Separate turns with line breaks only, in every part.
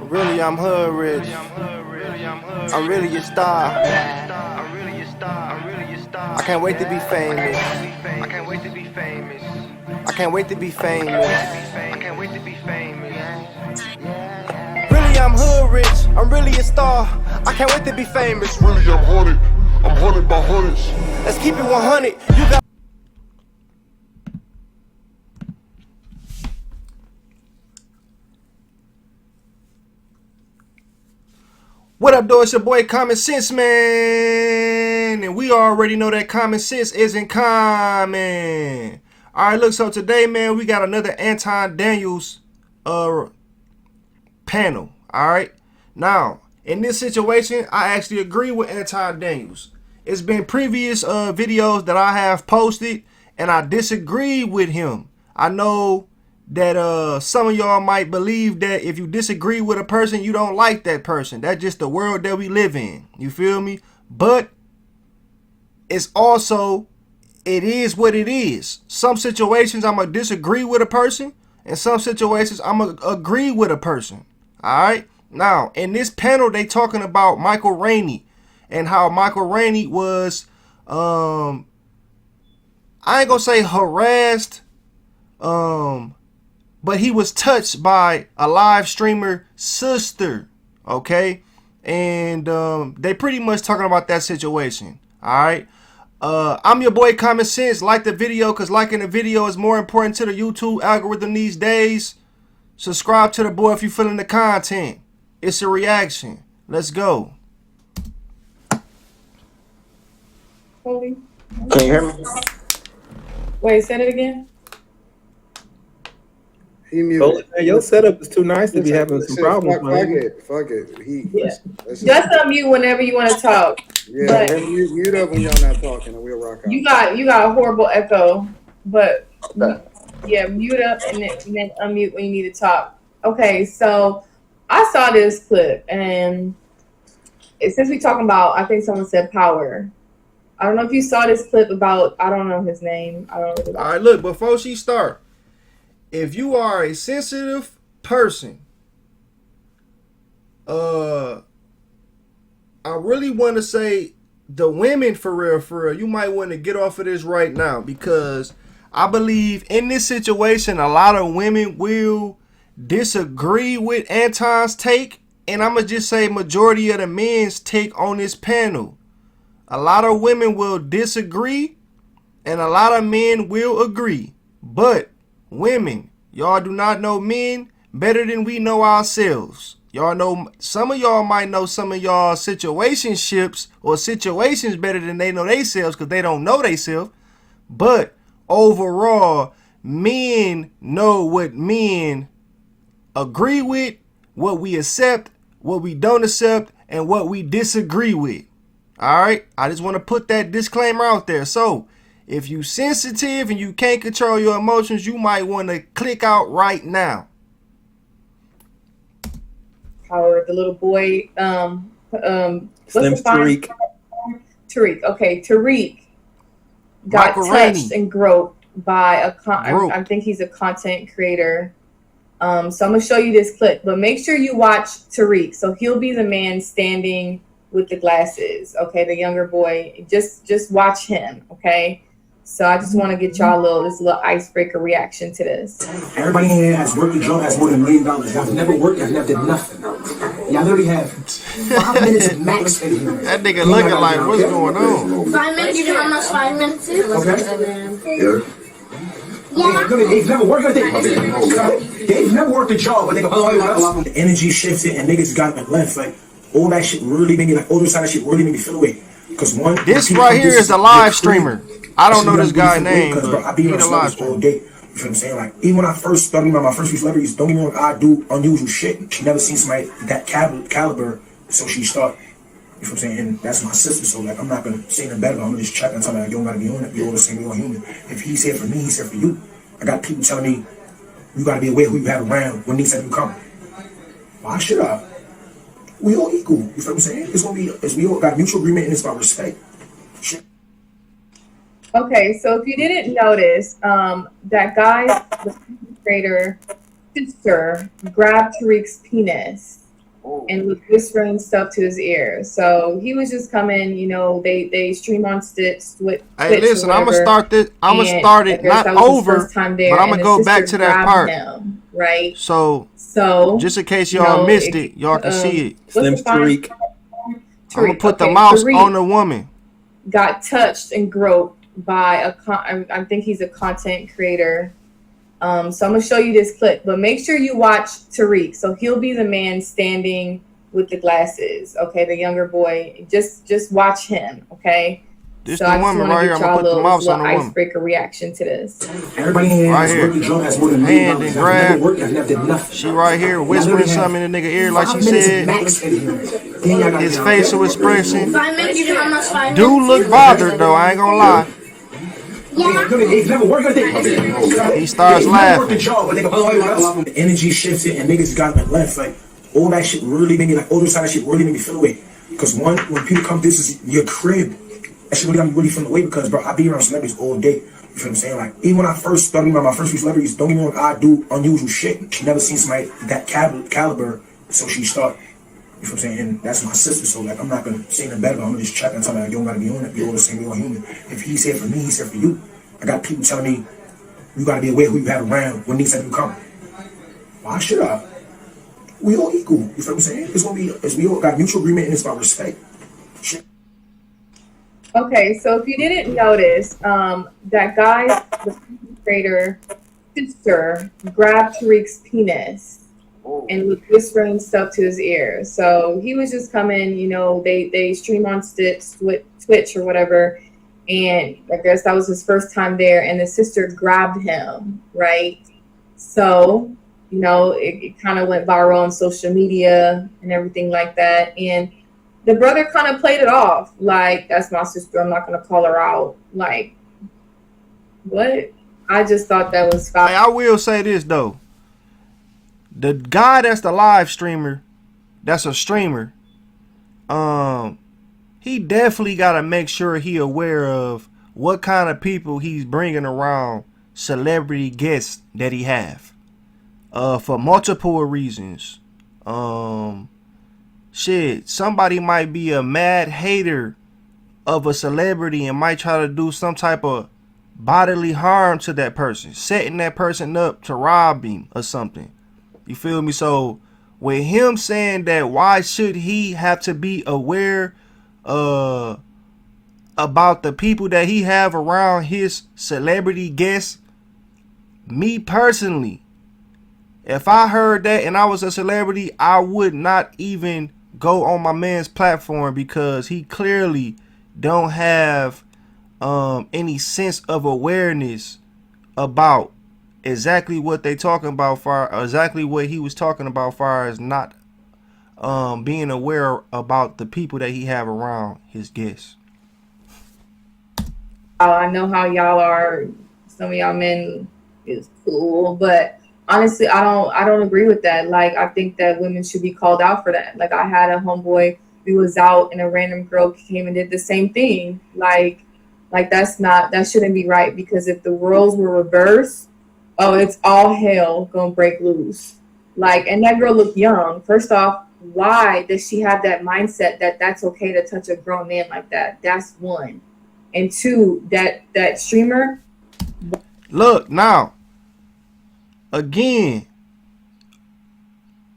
Really, I'm hood rich. I'm really a star. I can't wait to be famous. I can't wait to be famous. I can't wait to be famous. I can't wait to be famous. Really, I'm hood rich. I'm really a star. I can't wait to be famous.
Really, I'm haunted. I'm haunted by hundreds.
Let's keep it 100. You got. What up, though? It's your boy Common Sense Man, and we already know that common sense isn't common. All right, look. So today, man, we got another Anton Daniels panel. All right. Now, in this situation, I actually agree with Anton Daniels. It's been previous videos that I have posted, and I disagree with him. I know that some of y'all might believe that if you disagree with a person, you don't like that person. That's just the world that we live in. You feel me? But it's also, it is what it is. Some situations I'm going to disagree with a person, and some situations I'm going to agree with a person. All right? Now, in this panel, they talking about Michael Rainey and how Michael Rainey was, I ain't going to say harassed, but he was touched by a live streamer sister, okay? And they pretty much talking about that situation, all right? I'm your boy Common Sense. Like the video, because liking the video is more important to the YouTube algorithm these days. Subscribe to the boy if you feeling the content. It's a reaction. Let's go.
Holy.
Can you hear me?
Wait, say it again.
He muted.
Man, your setup is too nice to be having some problems.
Fuck it.
Just unmute whenever you want to talk.
Yeah, mute up when y'all not talking, and we'll rock out.
You got a horrible echo, but yeah, mute up and then unmute when you need to talk. Okay, so I saw this clip, and since we talking about, I think someone said power. I don't know if you saw this clip about, I don't know his name. I don't know.
All right, look, before she start, if you are a sensitive person, I really want to say the women for real, you might want to get off of this right now, because I believe in this situation, a lot of women will disagree with Anton's take, and I'm going to just say majority of the men's take on this panel. A lot of women will disagree, and a lot of men will agree, but women, y'all do not know men better than we know ourselves. Y'all know, some of y'all might know some of y'all situationships or situations better than they know themselves, because they don't know themselves. But overall, men know what men agree with, what we accept, what we don't accept, and what we disagree with. All right, I just want to put that disclaimer out there. So if you sensitive and you can't control your emotions, you might want to click out right now.
Power, the little boy, what's
Slim
the fine?
Tariq.
Tariq. Okay, Tariq got
Michael
touched
Rainey.
and groped by I think he's a content creator. So I'm gonna show you this clip, but make sure you watch Tariq. So he'll be the man standing with the glasses. Okay, the younger boy. Just watch him. Okay. So I just want to get y'all this little icebreaker reaction to this.
Everybody here has worked a job, has more than $1 million. I've never worked, I've never did nothing. Y'all literally have 5 minutes max in here.
That nigga looking like, what's going on?
5 minutes, you know how much 5 minutes is?
Okay. They've never worked They've never worked a job, but they go, oh, the energy shifted and niggas got up and left. Like, all that shit really made me, like, all this side of shit really made me feel away. Because one,
this right here is a live streamer. I don't know this guy's name, but
I be on celebrities all day. You feel what I'm saying? Like, even when I first started about my first few celebrities, don't get me wrong, I do unusual shit. She never seen somebody that caliber, so she started. You feel what I'm saying? And that's my sister, so like, I'm not gonna say nothing bad about her. I'm gonna just check and tell her, like, you don't gotta be on it. We all the same, we all human. If he's here for me, he's here for you. I got people telling me, you gotta be aware who you have around when these things come. Why should I? We all equal. You feel what I'm saying? It's gonna be, we all got a mutual agreement, and it's about respect. Shit.
Okay, so if you didn't notice, that guy, the creator sister, grabbed Tariq's penis and was whispering stuff to his ear. So he was just coming, you know, they stream on Twitch.
Hey, listen, I'm gonna start this. I'm gonna start it not over, but I'm gonna go back to that part.
Him, right.
So just in case y'all missed it, y'all can see it.
Slim Tariq.
I'm gonna put the mouse on the woman.
Got touched and groped by I think he's a content creator. So I'm gonna show you this clip, but make sure you watch Tariq. So he'll be the man standing with the glasses. Okay, the younger boy. Just watch him. Okay.
This so the woman right here. I'm gonna put the mouse on the woman.
Icebreaker reaction to this.
Everybody
right here. Hand and grab. She right here whispering something in the nigga ear, like she said. His facial expression.
5 minutes, you know how much 5 minutes?
Dude look bothered though. I ain't gonna lie.
Yeah.
He starts laughing.
The energy shifted and niggas got me left. Like all that shit really made me like all this side of shit really made me feel away. Because when people come, this is your crib. That shit really got me really feeling away because bro, I be around celebrities all day. You feel what I'm saying? Like even when I first started about my first few celebrities, don't get me wrong, I do unusual shit. She never seen somebody that caliber, so she start. You know what I'm saying? And that's my sister, so like I'm not gonna say nothing bad about her. I'm gonna just check and tell me like, you don't gotta be on it, we all the same, we all human. If he's here for me, he's here for you. I got people telling me you gotta be aware who you have around when these people come. Why should I? We all equal. You feel what I'm saying? It's gonna be we all got mutual agreement and it's about respect. Shit.
Okay, so if you didn't notice, that guy, the creator sister, grabbed Tariq's penis and was whispering stuff to his ear. So he was just coming, you know, they stream on Twitch or whatever, and I guess that was his first time there, and the sister grabbed him, right? So, you know, it kind of went viral on social media and everything like that, and the brother kind of played it off like, that's my sister, I'm not going to call her out. Like, what? I just thought that was fine.
I will say this, though. The guy that's the live streamer, that's a streamer, he definitely got to make sure he aware of what kind of people he's bringing around, celebrity guests that he have, for multiple reasons. Shit, somebody might be a mad hater of a celebrity and might try to do some type of bodily harm to that person, setting that person up to rob him or something. You feel me? So with him saying that, why should he have to be aware about the people that he have around his celebrity guests? Me personally, if I heard that and I was a celebrity, I would not even go on my man's platform because he clearly don't have any sense of awareness about exactly what they talking about, exactly what he was talking about, far as not being aware about the people that he have around his guests.
I know how y'all are. Some of y'all men is cool, but honestly, I don't agree with that. Like, I think that women should be called out for that. Like, I had a homeboy who was out and a random girl came and did the same thing. Like that shouldn't be right, because if the roles were reversed, oh, it's all hell gonna break loose. Like, and that girl looked young. First off, why does she have that mindset that that's okay to touch a grown man like that? That's one. And two, that streamer.
Look, now, again,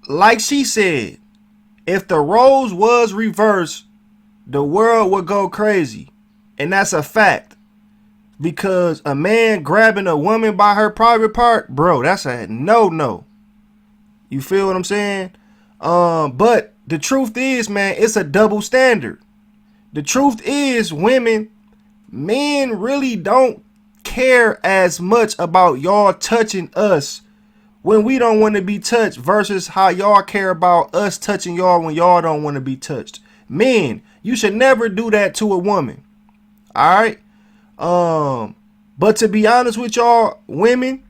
like she said, if the roles was reversed, the world would go crazy. And that's a fact. Because a man grabbing a woman by her private part, bro, that's a no. You feel what I'm saying? But the truth is, man, it's a double standard. The truth is, men really don't care as much about y'all touching us when we don't want to be touched versus how y'all care about us touching y'all when y'all don't want to be touched. Men, you should never do that to a woman. All right? But to be honest with y'all, women,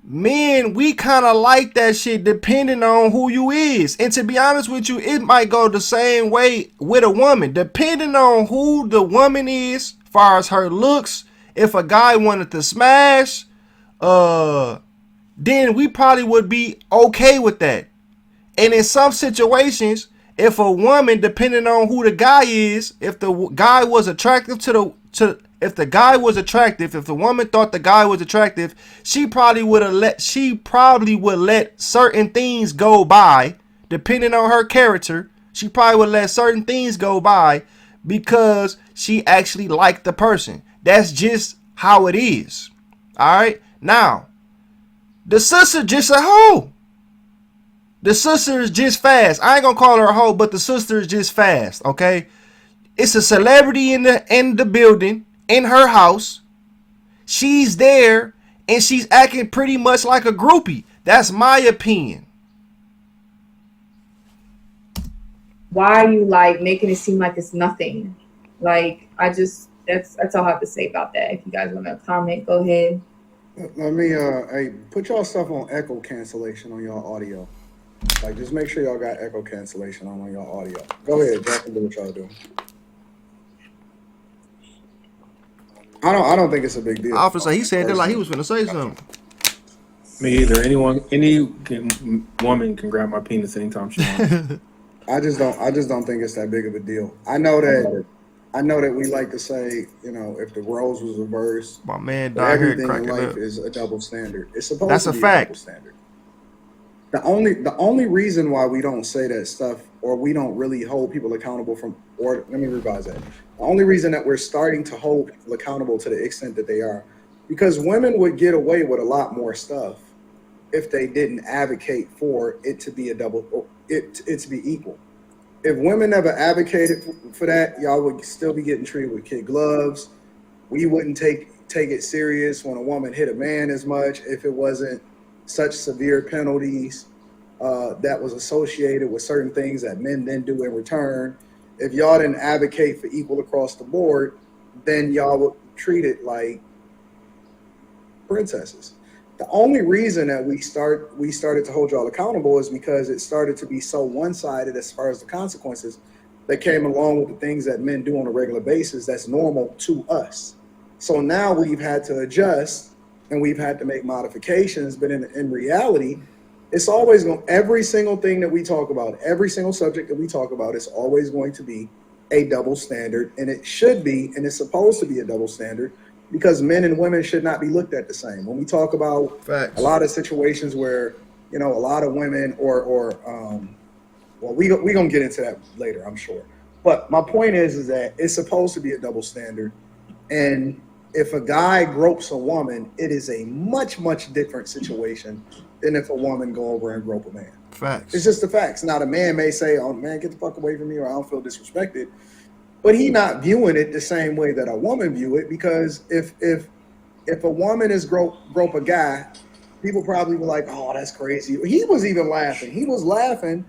men, we kind of like that shit depending on who you is. And to be honest with you, it might go the same way with a woman. Depending on who the woman is, as far as her looks, if a guy wanted to smash, then we probably would be okay with that. And in some situations, if a woman, depending on who the guy is, if the guy was attractive if the woman thought the guy was attractive, she probably would let certain things go by, depending on her character. She probably would let certain things go by because she actually liked the person. That's just how it is. All right. Now, the sister just a hoe. The sister is just fast. I ain't gonna call her a hoe, but the sister is just fast. Okay. It's a celebrity in the building, in her house. She's there and she's acting pretty much like a groupie. That's my opinion.
Why are you like making it seem like it's nothing? Like, that's all I have to say about that. If you guys want to comment, go ahead.
Let me hey, put y'all stuff on echo cancellation on y'all audio. Like, just make sure y'all got echo cancellation on y'all audio. Go ahead, Jack, and do what y'all do. I don't think it's a big deal.
Officer, he said that like he was finna say something.
Me either. Any woman can grab my penis anytime she wants.
I just don't think it's that big of a deal. I know that we like to say, you know, if the roles was reversed,
my man died here
everything in life
up.
is a double standard. It's supposed
That's
to
a
be
fact.
A double standard. The only reason why we don't say that stuff, or we don't really hold people accountable let me revise that. The only reason that we're starting to hold people accountable to the extent that they are, because women would get away with a lot more stuff if they didn't advocate for it to be it to be equal. If women never advocated for that, y'all would still be getting treated with kid gloves. We wouldn't take it serious when a woman hit a man as much if it wasn't such severe penalties that was associated with certain things that men then do in return. If y'all didn't advocate for equal across the board, then y'all would treat it like princesses. The only reason that we started to hold y'all accountable is because it started to be so one-sided as far as the consequences that came along with the things that men do on a regular basis that's normal to us. So now we've had to adjust and we've had to make modifications, but in reality, it's always every single thing that we talk about, every single subject that we talk about is always going to be a double standard, and it should be, and it's supposed to be a double standard, because men and women should not be looked at the same. When we talk about
Facts.
A lot of situations where, you know, a lot of women well, we're going to get into that later, I'm sure. But my point is that it's supposed to be a double standard. And if a guy gropes a woman, it is a much, much different situation than if a woman go over and grope a man.
Facts.
It's just the facts. Now, the man may say, oh, man, get the fuck away from me, or I don't feel disrespected. But he not viewing it the same way that a woman view it, because if a woman is grope a guy, people probably were like, oh, that's crazy. He was even laughing. He was laughing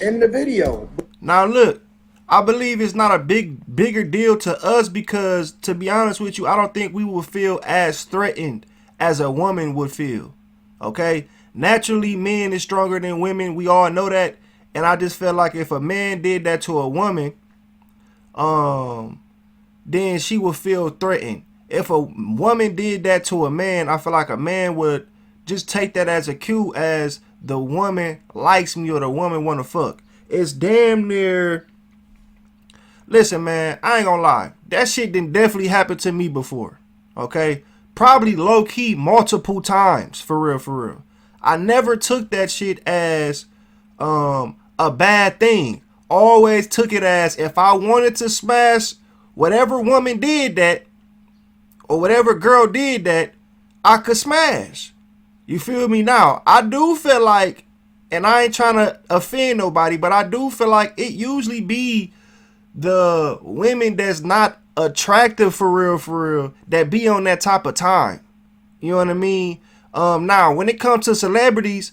in the video.
Now look, I believe it's not a bigger deal to us because, to be honest with you, I don't think we will feel as threatened as a woman would feel. Okay? Naturally, men is stronger than women. We all know that. And I just feel like if a man did that to a woman, then she would feel threatened. If a woman did that to a man, I feel like a man would just take that as a cue as the woman likes me or the woman want to fuck. It's damn near... Listen, man, I ain't gonna lie. That shit didn't definitely happen to me before. Okay? Probably low-key multiple times. For real. I never took that shit as a bad thing. Always took it as, if I wanted to smash whatever woman did that, or whatever girl did that, I could smash. You feel me? Now, I do feel like, and I ain't trying to offend nobody, but I do feel like it usually be the women that's not attractive for real, that be on that type of time. You know what I mean? Now, when it comes to celebrities,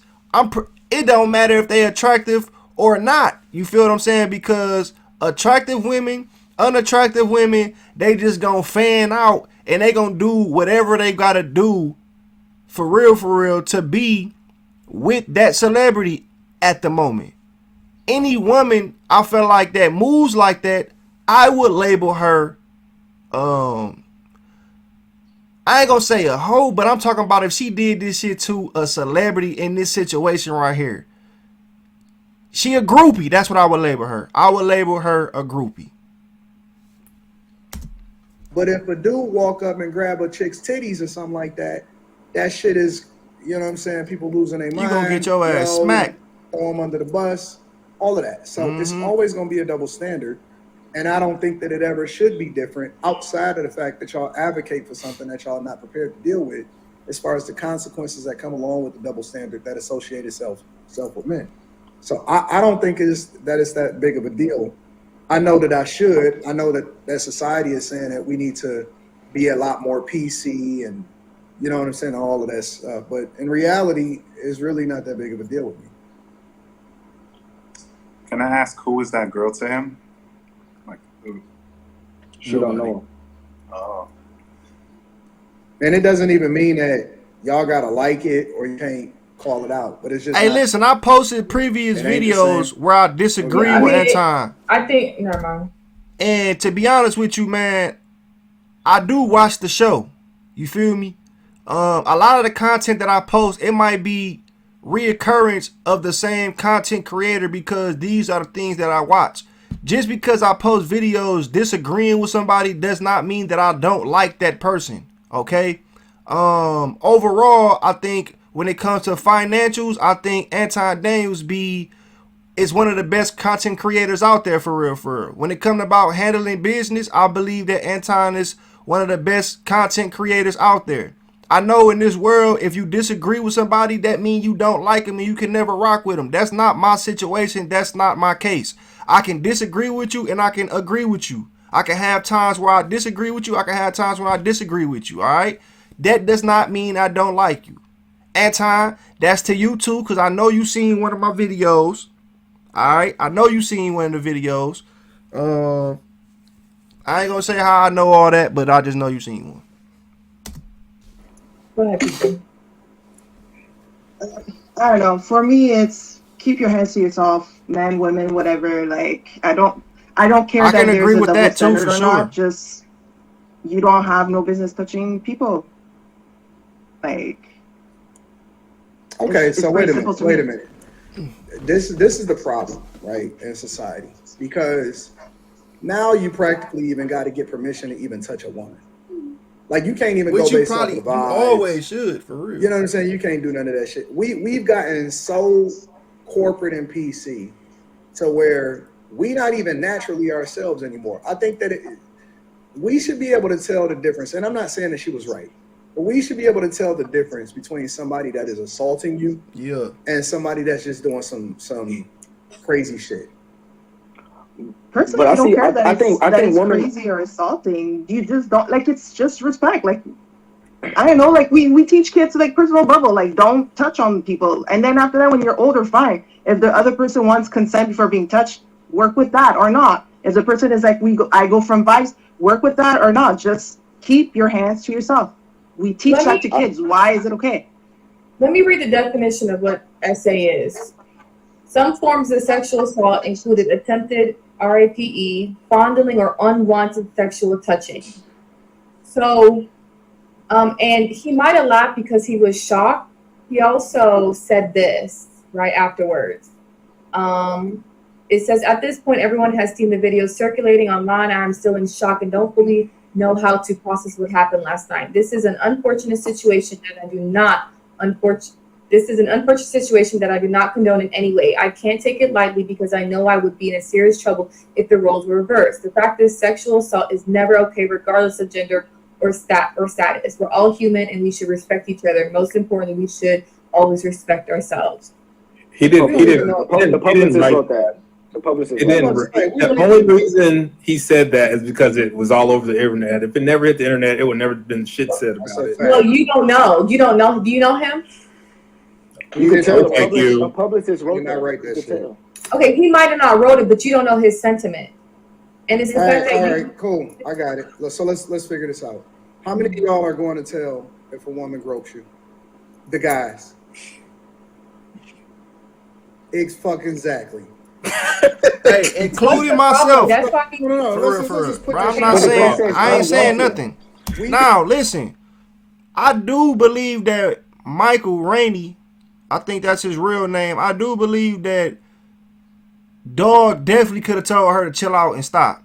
it don't matter if they attractive or not. You feel what I'm saying? Because attractive women, unattractive women, they just gonna fan out and they gonna do whatever they gotta do for real to be with that celebrity at the moment. Any woman I feel like that moves like that, I would label her, I ain't gonna say a hoe, but I'm talking about if she did this shit to a celebrity in this situation right here. She a groupie. That's what I would label her. I would label her a groupie.
But if a dude walk up and grab a chick's titties or something like that, that shit is, you know what I'm saying, people losing their mind.
You gonna get your ass smacked.
Throw them under the bus, all of that. So it's always gonna be a double standard. And I don't think that it ever should be different outside of the fact that y'all advocate for something that y'all are not prepared to deal with as far as the consequences that come along with the double standard that associate itself with men. So I don't think it's that big of a deal. I know that I should. I know that society is saying that we need to be a lot more PC and, you know what I'm saying, all of that stuff. But in reality, it's really not that big of a deal with me.
Can I ask who is that girl to him? Like, who?
You don't know him.
Oh.
And it doesn't even mean that y'all gotta like it or you can't call it out. But it's just.
Hey, listen, I posted previous videos where I disagree with Anton.
I think, never mind.
And to be honest with you, man, I do watch the show. You feel me? A lot of the content that I post, it might be reoccurrence of the same content creator because these are the things that I watch. Just because I post videos disagreeing with somebody does not mean that I don't like that person. Okay? Overall, I think when it comes to financials, I think Anton Daniels is one of the best content creators out there for real. When it comes about handling business, I believe that Anton is one of the best content creators out there. I know in this world, if you disagree with somebody, that means you don't like them and you can never rock with them. That's not my situation. That's not my case. I can disagree with you and I can agree with you. I can have times where I disagree with you. I can have times when I disagree with you. All right. That does not mean I don't like you. Anton, that's to you too, because I know you seen one of my videos. All right. I know you seen one of the videos. I ain't going to say how I know all that, but I just know you seen one.
Go ahead, people.
I don't know. For me, it's keep your hands to yourself, men, women, whatever. Like I don't care that there's a double standard or not. Just you don't have no business touching people. Like
okay, so wait a minute. This is the problem, right, in society, because now you practically even got to get permission to even touch a woman. Like you can't even go based off the vibes. You
always should, for real.
You know what I'm saying? You can't do none of that shit. We've gotten so corporate and PC to where we not even naturally ourselves anymore. I think that we should be able to tell the difference. And I'm not saying that she was right, but we should be able to tell the difference between somebody that is assaulting you, and somebody that's just doing some crazy shit.
Personally, I don't care that it's crazy or assaulting. You just don't, like, it's just respect. Like, I don't know, like, we teach kids, like, personal bubble, like, don't touch on people. And then after that, when you're older, fine. If the other person wants consent before being touched, work with that or not. If the person is like, I go from vibes, work with that or not. Just keep your hands to yourself. We teach that to kids. Why is it okay?
Let me read the definition of what SA is. Some forms of sexual assault included attempted RAPE, fondling, or unwanted sexual touching. So, and he might have laughed because he was shocked. He also said this right afterwards. It says, at this point, everyone has seen the videos circulating online. I'm still in shock and don't fully know how to process what happened last night. This is an unfortunate situation that I do not condone in any way. I can't take it lightly because I know I would be in a serious trouble if the roles were reversed. The fact is, sexual assault is never okay, regardless of gender or status. We're all human and we should respect each other. Most importantly, we should always respect ourselves.
He didn't
The publicist wrote that. The publicist.
The only reason he said that is because it was all over the internet. If it never hit the internet, it would never been shit said about it.
Well, you don't know. You don't know. Do you know him?
You can tell the publicist wrote that.
Right, that shit.
Okay, he might have not wrote it, but you don't know his sentiment. And it's the fact that
all right, cool. I got it. So let's figure this out. How many of y'all are going to tell if a woman gropes you? The guys. Exactly.
Hey, including myself.
That's why
I ain't saying nothing. Now, listen. I do believe that Michael Rainey, I think that's his real name. I do believe that Dog definitely could have told her to chill out and stop.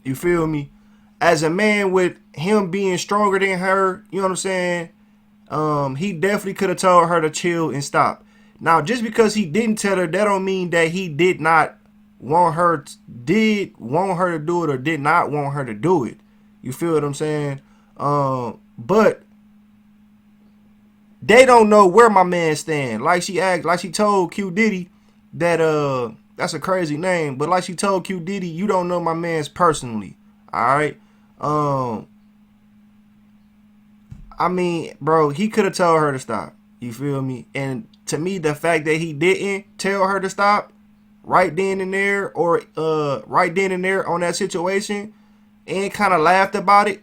You feel me? As a man with him being stronger than her, you know what I'm saying? He definitely could have told her to chill and stop. Now, just because he didn't tell her, that don't mean that he did not want her, did want her to do it or did not want her to do it. You feel what I'm saying? But they don't know where my man stand. Like she told Q Diddy that that's a crazy name, but like she told Q Diddy, you don't know my man's personally. Alright? I mean, bro, he could have told her to stop. You feel me? And to me, the fact that he didn't tell her to stop right then and there, or right then and there on that situation, and kind of laughed about it,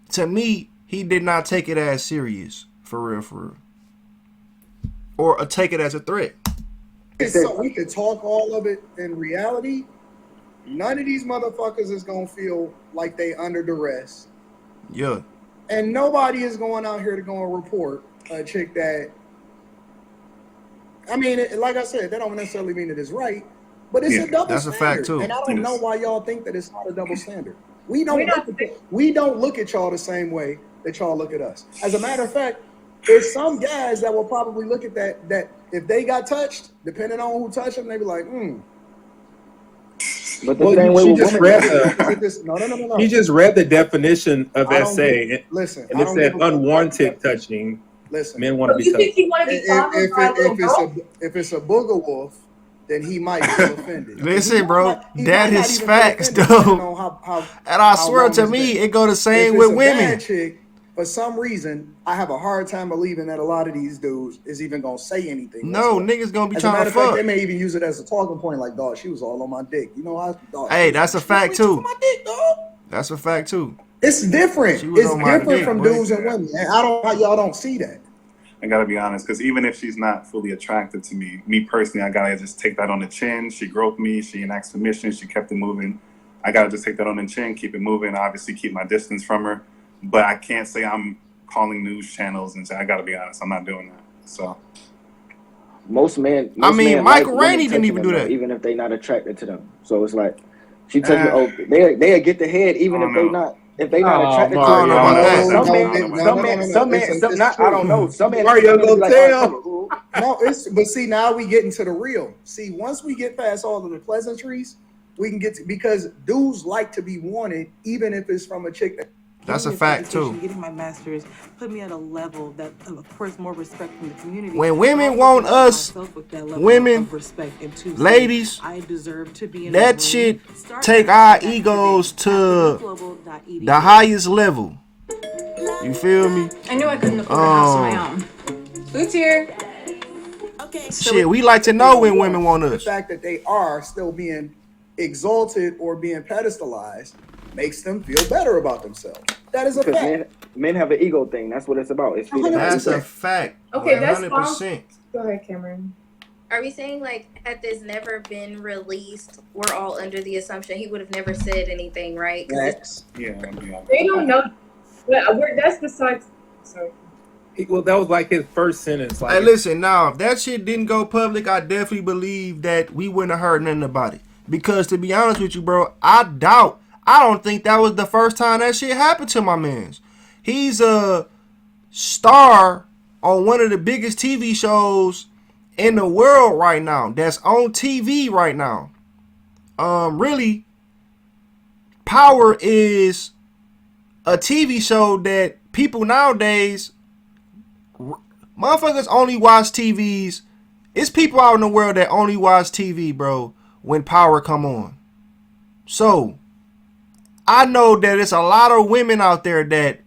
to me, he did not take it as serious. For real. Or take it as a threat.
So we could talk all of it. In reality, none of these motherfuckers is gonna feel like they under duress.
Yeah.
And nobody is going out here to go and report a chick that, I mean, like I said, that don't necessarily mean it is right, but it's a double
that's
standard.
A fact too.
And I don't know why y'all think that it's not a double standard. We don't look at y'all the same way that y'all look at us. As a matter of fact, there's some guys that will probably look at that if they got touched, depending on who touched them, they be like,
But the same way
she just read
No.
He just read the definition of SA.
Listen,
and it said unwanted touching.
Listen,
men want to be
You
touched.
think he want to be talking about a little girl?
If it's a booger wolf, then he might be offended.
Listen, bro, that is facts, though. And I swear to me, it go the same with women.
Chick, for some reason, I have a hard time believing that a lot of these dudes is even gonna say anything.
No, niggas gonna be
as
trying
a matter
to
of fact,
fuck.
they may even use it as a talking point, like, dog, she was all on my dick. You know, dog,
hey, that's a fact too.
My dick, dog.
That's a fact too.
It's different. It's different from dudes and women. And I don't know how y'all don't see that.
I gotta be honest, because even if she's not fully attracted to me personally, I gotta just take that on the chin. She groped me, she didn't ask permission, she kept it moving. I gotta just take that on the chin, keep it moving, obviously keep my distance from her. But I can't say I'm calling news channels and say, I gotta be honest, I'm not doing that. So
most men
Michael Rainey didn't even do that,
even if they're not attracted to them. So it's like she touched me. Oh, they'll get the head even if they're not. If they not attracted to it. Some men, I don't know. Some men
but see, now we get into the real. See, once we get past all of the pleasantries, we can get to, because dudes like to be wanted, even if it's from a chick that.
That's a fact too.
Getting my master's put me at a level that, of course, more respect from the community.
When women want us, women, ladies,
I deserve to be in
that shit take our egos to the highest level. You feel me?
I knew I couldn't afford a house of my own.
Boots here.
Okay.
Shit, we like to know when women want us.
The fact that they are still being exalted or being pedestalized makes them feel better about themselves. That is a fact.
Men have an ego thing. That's what it's about. It's
that's a fact.
Okay,
100%.
That's Go ahead, Cameron.
Are we saying, like, had this never been released, we're all under the assumption he would have never said anything, right?
Yeah.
They don't know. That's besides. Sorry.
Well, that was like his first sentence. Like,
hey, listen, now, if that shit didn't go public, I definitely believe that we wouldn't have heard nothing about it. Because, to be honest with you, bro, I don't think that was the first time that shit happened to my mans. He's a star on one of the biggest TV shows in the world right now. That's on TV right now. Really, Power is a TV show that people nowadays, motherfuckers only watch TVs. It's people out in the world that only watch TV, bro, when Power come on. So, I know that it's a lot of women out there that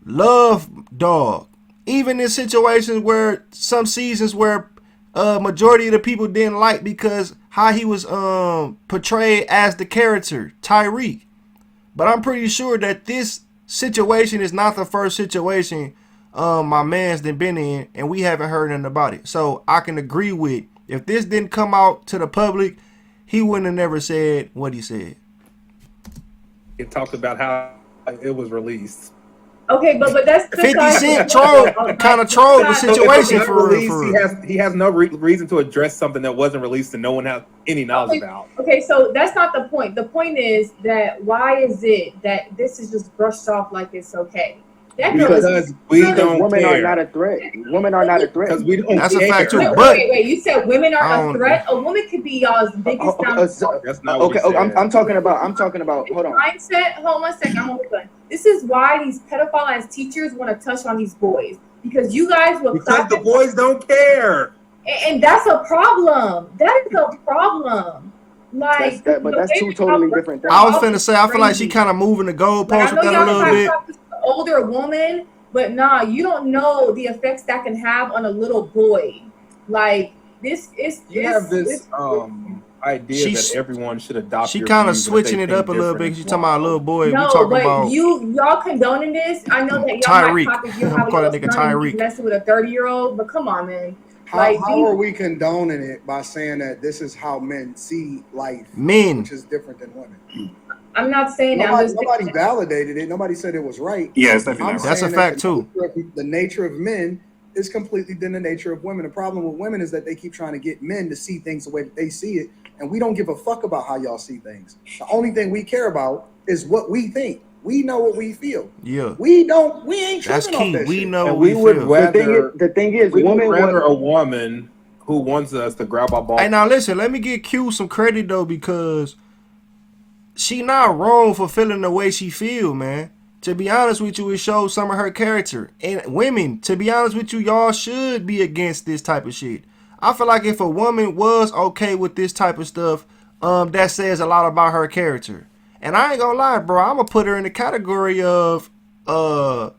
love Dog. Even in situations where some seasons where majority of the people didn't like because how he was portrayed as the character, Tariq. But I'm pretty sure that this situation is not the first situation my man's been in, and we haven't heard nothing about it. So I can agree with, if this didn't come out to the public, he wouldn't have never said what he said.
It talked about how it was released.
Okay, but that's
50 Cent kind of trolled the situation for real.
He has no reason to address something that wasn't released and no one has any knowledge about.
Okay, so that's not the point. The point is that why is it that this is just brushed off like it's okay?
Because women are not a threat. Women are not a threat.
Because we don't.
That's a fact too.
Wait. You said women are a threat. A woman could be y'all's biggest downfall.
That's not what
I'm talking about. Hold on.
Mindset. Hold on 1 second. I'm almost done. This is why these pedophile ass teachers want to touch on these boys because you guys will.
Because the boys don't care.
And that's a problem. That is a problem. Like,
but that's two totally different things.
I was finna say, I feel like she kind of moving the goalpost with that a little bit.
Older woman, but nah, you don't know the effects that can have on a little boy. Like this is
you have this idea that everyone should adopt.
She kind of switching it up a little bit. She's talking about a little boy.
No,
we talking
but
about
y'all condoning this. I know that y'all
Tariq.
might topic you how y'all Tariq messing with a 30-year-old, but come on, man.
How are we condoning it by saying that this is how men see life? Which is different than women.
I'm not saying
nobody validated it. Nobody said it was right.
Yeah, it's definitely right.
That's a fact too.
The nature of men is completely than the nature of women. The problem with women is that they keep trying to get men to see things the way that they see it, and we don't give a fuck about how y'all see things. The only thing we care about is what we think. We know what we feel.
Yeah.
We ain't
That's
tripping
key.
on that
We
shit.
know what
we
we
would
feel.
rather.
The thing is,
we
women
would rather a woman who wants us to grab our balls.
Hey, now listen. Let me give Q some credit though, because she not wrong for feeling the way she feel, man. To be honest with you, it shows some of her character. And women, to be honest with you, y'all should be against this type of shit. I feel like if a woman was okay with this type of stuff, that says a lot about her character. And I ain't gonna lie, bro, I'm gonna put her in the category of a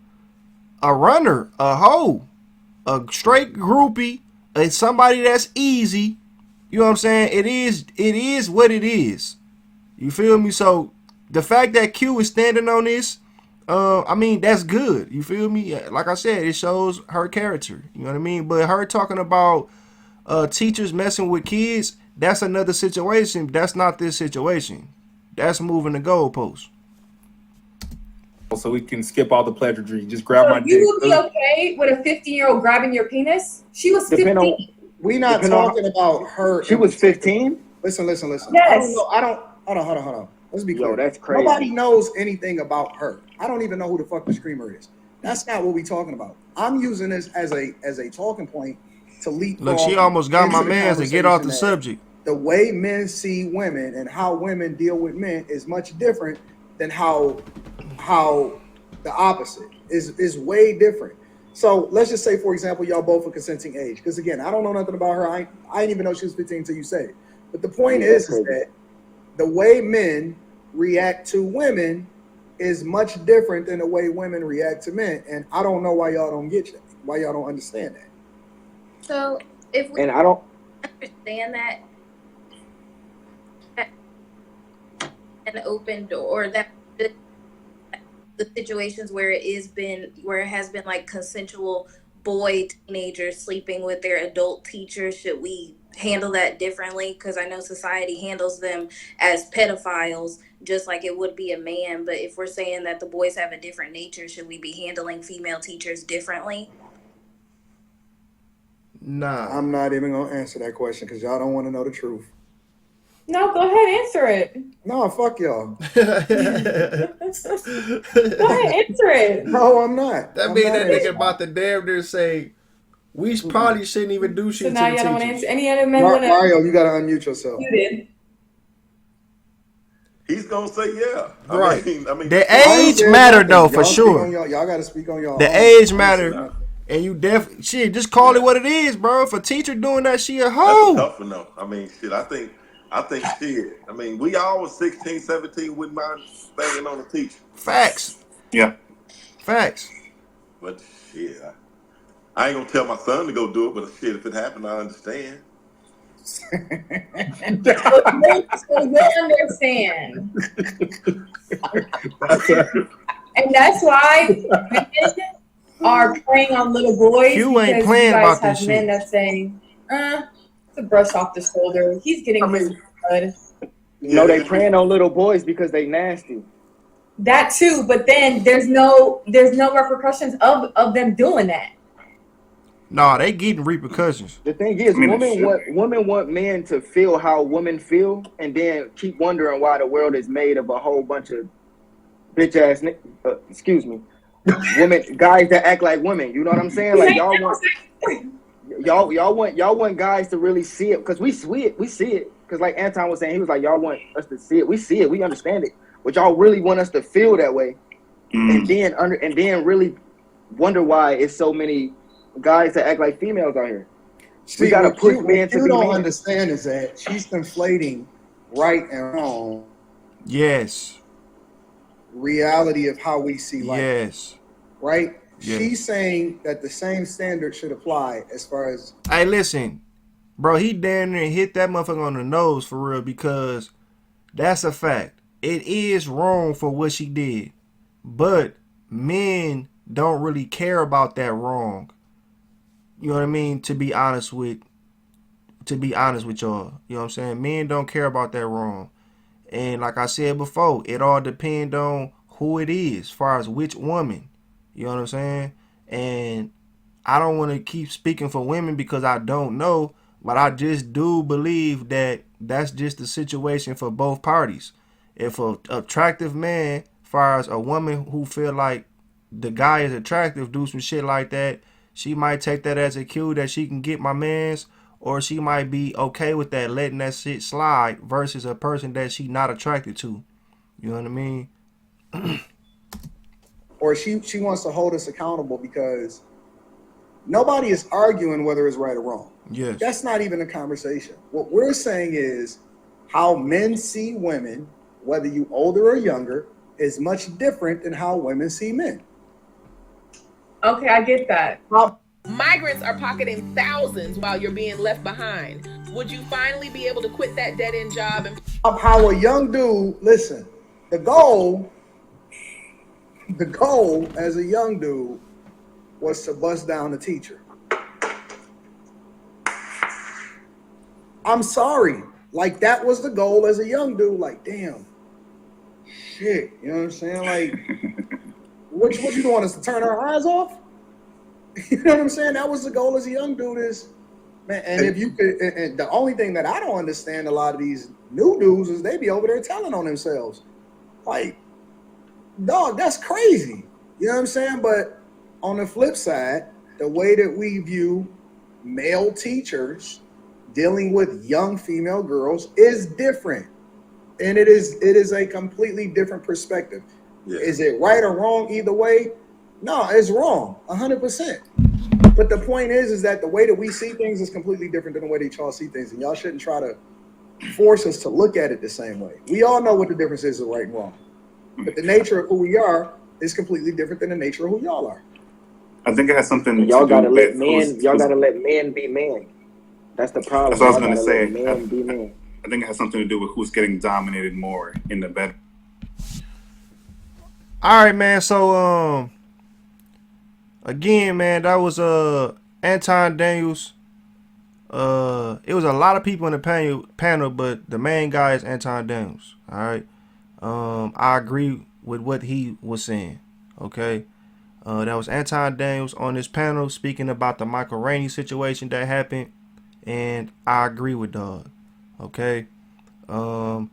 runner, a hoe, a straight groupie, somebody that's easy. You know what I'm saying? It is what it is. You feel me? So the fact that Q is standing on this, I mean, that's good. You feel me? Like I said, it shows her character. You know what I mean? But her talking about teachers messing with kids, that's another situation. That's not this situation. That's moving the goalpost.
So we can skip all the pleasantry. Just grab my dick.
You would be okay with a 15-year-old grabbing your penis? She was 15.
We not talking about her.
She was 15?
Listen.
Yes.
I don't. Hold on. Let's be clear.
Yo, that's crazy.
Nobody knows anything about her. I don't even know who the fuck the screamer is. That's not what we talking about. I'm using this as a talking point to leap.
Look, she almost got my man to get off the subject.
The way men see women and how women deal with men is much different than how the opposite is way different. So let's just say, for example, y'all both are consenting age. Because again, I don't know nothing about her. I didn't even know she was 15 until you said it. But the point is that the way men react to women is much different than the way women react to men. And I don't know why y'all don't get that. Why y'all don't understand that.
So if we
I don't
understand that an open door, or that the situations where it has been like consensual boy teenagers sleeping with their adult teachers, should we handle that differently? Because I know society handles them as pedophiles just like it would be a man. But if we're saying that the boys have a different nature, should we be handling female teachers differently?
Nah,
I'm not even gonna answer that question because y'all don't want to know the truth.
No, go ahead, answer it.
No, fuck y'all.
Go ahead, answer it.
No, I'm not.
That means that nigga about to damn near say we probably shouldn't even do shit.
So now
to
y'all don't want to
teachers.
answer any other men.
Mario, you gotta unmute yourself.
You did.
He's gonna say yeah.
Right.
I mean,
the age matter though, for sure.
Y'all gotta speak on y'all.
The age matter, and you shit. Just call it what it is, bro. If a teacher doing that, she a hoe.
That's a tough one though. I mean, shit. I think shit. I mean, we all was 16, 17 wouldn't mind banging on a teacher.
Facts.
Yeah.
Facts.
But shit, I ain't gonna tell my son to go do it. But shit, if it happened, I understand.
So you'll understand. And that's why men are preying on little boys.
You ain't
because
playing
you guys
about
have
this
men
shit.
that's saying, it's a brush off the shoulder. He's getting his blood.
No, they preying on little boys because they nasty.
That too, but then there's no repercussions of them doing that.
No, they getting repercussions.
The thing is, women want men to feel how women feel, and then keep wondering why the world is made of a whole bunch of bitch ass, women, guys that act like women. You know what I'm saying? Like y'all want guys to really see it, because we see it. Because like Anton was saying, he was like, y'all want us to see it. We see it. We understand it. But y'all really want us to feel that way, and then really wonder why it's so many guys that act like females out here.
See,
we gotta push men to be.
You don't
men.
understand is that she's conflating right and wrong.
Yes.
Reality of how we see life.
Yes.
Right?
Yes.
She's saying that the same standard should apply as far as.
Hey, listen, bro, he damn near hit that motherfucker on the nose for real, because that's a fact. It is wrong for what she did, but men don't really care about that wrong. You know what I mean? To be honest with y'all, you know what I'm saying? Men don't care about that wrong. And like I said before, it all depends on who it is, as far as which woman. You know what I'm saying? And I don't want to keep speaking for women because I don't know, but I just do believe that that's just the situation for both parties. If a attractive man, as far as a woman who feel like the guy is attractive, do some shit like that, she might take that as a cue that she can get my mans, or she might be okay with that, letting that shit slide, versus a person that she not attracted to. You know what I mean?
Or she wants to hold us accountable because nobody is arguing whether it's right or wrong.
Yes.
That's not even a conversation. What we're saying is how men see women, whether you older or younger, is much different than how women see men.
Okay, I get that.
Migrants are pocketing thousands while you're being left behind. Would you finally be able to quit that dead-end job?
How a young dude, listen, the goal as a young dude was to bust down the teacher. I'm sorry. Like, that was the goal as a young dude. Like, damn. Shit. You know what I'm saying? Like, what you want us to turn our eyes off? You know what I'm saying? That was the goal as a young dude is, man. And if you could, and the only thing that I don't understand a lot of these new dudes is they be over there telling on themselves. Like, dog, that's crazy. You know what I'm saying? But on the flip side, the way that we view male teachers dealing with young female girls is different. And it is a completely different perspective. Yeah. Is it right or wrong either way? No, it's wrong, 100%. But the point is that the way that we see things is completely different than the way that y'all see things. And y'all shouldn't try to force us to look at it the same way. We all know what the difference is of right and wrong. But the nature of who we are is completely different than the nature of who y'all are.
I think it has something
y'all
to
gotta
do
let
with
men. Y'all gotta let men be men. That's the problem.
That's what I was gonna say.
Men be men.
I think it has something to do with who's getting dominated more in the bed.
All right, man. So again, man, that was Anton Daniels. It was a lot of people in the panel, but the main guy is Anton Daniels. All right. I agree with what he was saying. Okay. That was Anton Daniels on this panel speaking about the Michael Rainey situation that happened, and I agree with dog. Okay. I'm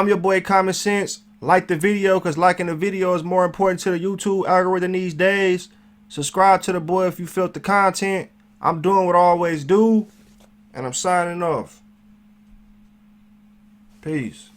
your boy Common Sense. Like the video, because liking the video is more important to the YouTube algorithm these days. Subscribe to the boy if you felt the content. I'm doing what I always do, and I'm signing off. Peace.